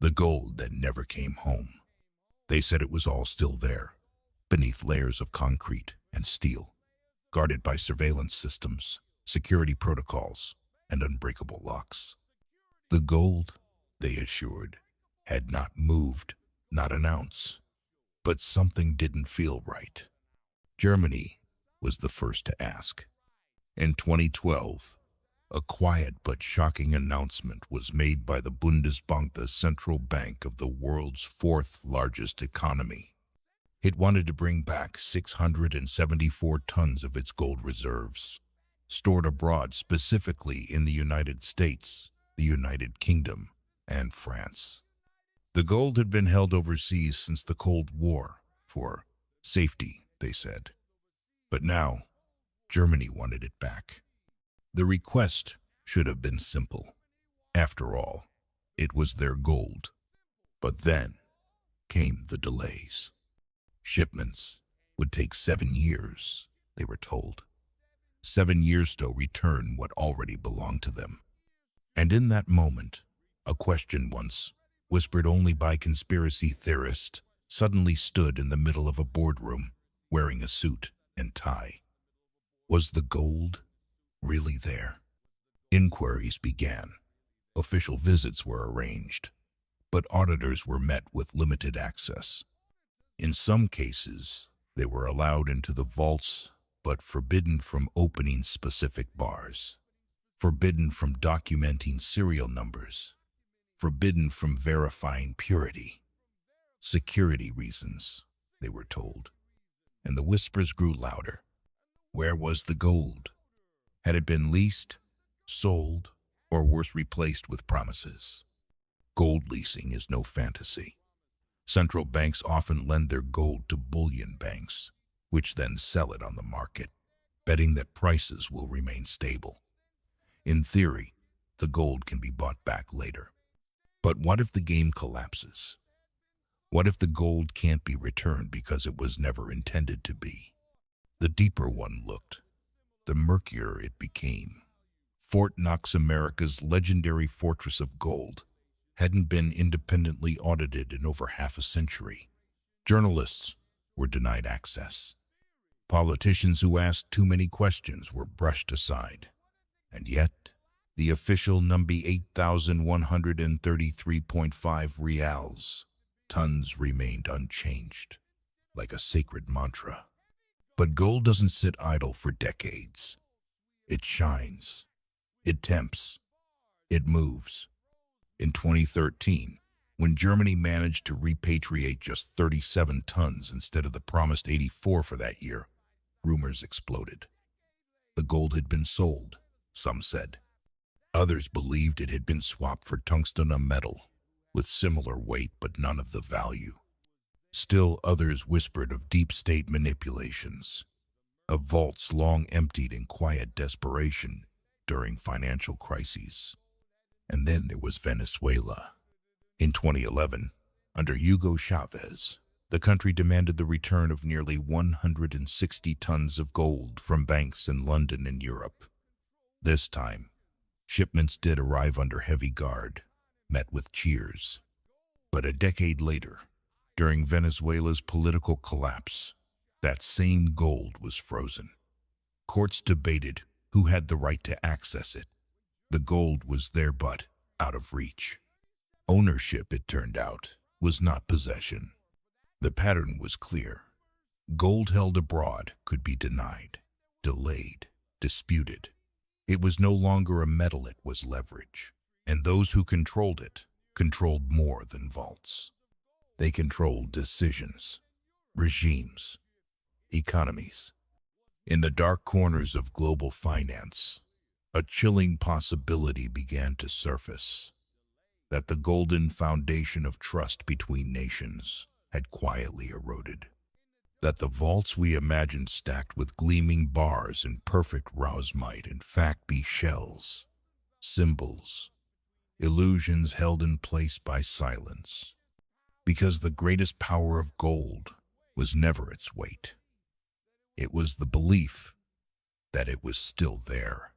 The gold that never came home. They said it was all still there, beneath layers of concrete and steel, guarded by surveillance systems, security protocols, and unbreakable locks. The gold, they assured, had not moved, not an ounce. But something didn't feel right. Germany was the first to ask. In 2012, a quiet but shocking announcement was made by the Bundesbank, the central bank of the world's fourth largest economy. It wanted to bring back 674 tons of its gold reserves, stored abroad, specifically in the United States, the United Kingdom, and France. The gold had been held overseas since the Cold War, for safety, they said. But now, Germany wanted it back. The request should have been simple. After all, it was their gold. But then came the delays. Shipments would take 7 years, they were told. 7 years to return what already belonged to them. And in that moment, a question once whispered only by conspiracy theorists suddenly stood in the middle of a boardroom, wearing a suit and tie. Was the gold really there? Inquiries began. Official visits were arranged, but auditors were met with limited access. In some cases, they were allowed into the vaults, but forbidden from opening specific bars, forbidden from documenting serial numbers, forbidden from verifying purity. Security reasons, they were told. And the whispers grew louder. Where was the gold? Had it been leased, sold, or worse, replaced with promises? Gold leasing is no fantasy. Central banks often lend their gold to bullion banks, which then sell it on the market, betting that prices will remain stable. In theory, the gold can be bought back later. But what if the game collapses? What if the gold can't be returned because it was never intended to be? The deeper one looked, the murkier it became. Fort Knox, America's legendary fortress of gold, hadn't been independently audited in over half a century. Journalists were denied access. Politicians who asked too many questions were brushed aside. And yet, the official number 8,133.5 reals tons remained unchanged, like a sacred mantra. But gold doesn't sit idle for decades. It shines. It tempts. It moves. In 2013, when Germany managed to repatriate just 37 tons instead of the promised 84 for that year, rumors exploded. The gold had been sold, some said. Others believed it had been swapped for tungsten, a metal with similar weight but none of the value. Still others whispered of deep state manipulations, of vaults long emptied in quiet desperation during financial crises. And then there was Venezuela. In 2011, under Hugo Chavez, the country demanded the return of nearly 160 tons of gold from banks in London and Europe. This time, shipments did arrive under heavy guard, met with cheers. But a decade later, during Venezuela's political collapse, that same gold was frozen. Courts debated who had the right to access it. The gold was there but out of reach. Ownership, it turned out, was not possession. The pattern was clear. Gold held abroad could be denied, delayed, disputed. It was no longer a metal, it was leverage. And those who controlled it controlled more than vaults. They controlled decisions, regimes, economies. In the dark corners of global finance, a chilling possibility began to surface, that the golden foundation of trust between nations had quietly eroded, that the vaults we imagined stacked with gleaming bars and perfect rows might in fact be shells, symbols, illusions held in place by silence, because the greatest power of gold was never its weight. It was the belief that it was still there.